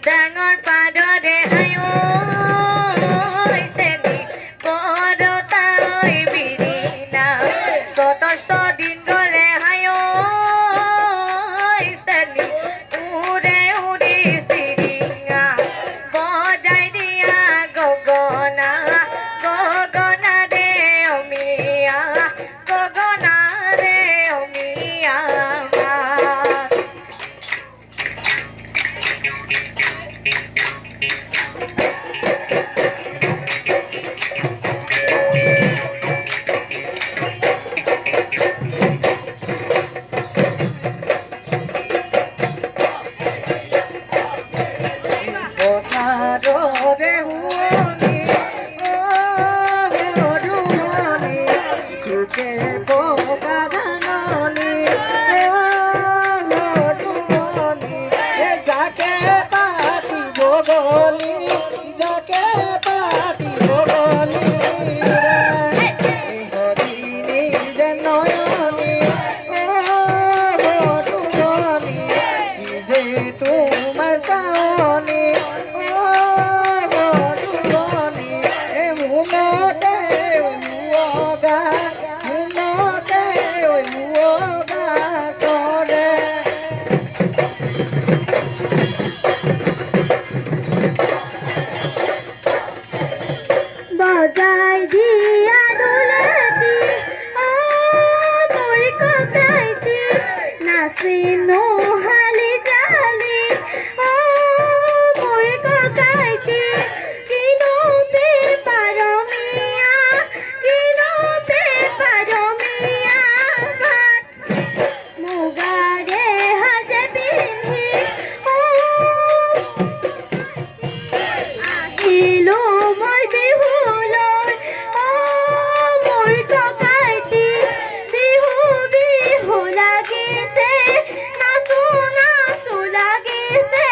ডাঙৰ পাদৰে আয়ো চেনি পদতাই বিৰিণা চতস্য দিন গলে আয়ো চেনি উৰে উৰি চিৰিঙা বজাই দিয়া গগনা গগনা ৰে অমিয়া গগনা ৰে অমিয়া বজাই দিয়া দুলেটি মোৰ ককাইটি নাচিম নোহালি জালি মোৰ ককাইটি কিনো পাৰমিয়া কিনো পাৰমিয়া মুগাৰে সাজে পিন্ধি আহিলো মই বিহুলৈ মোৰ ককাইটি বিহু বিহু লাগিছে নাচো নাচো লাগিছে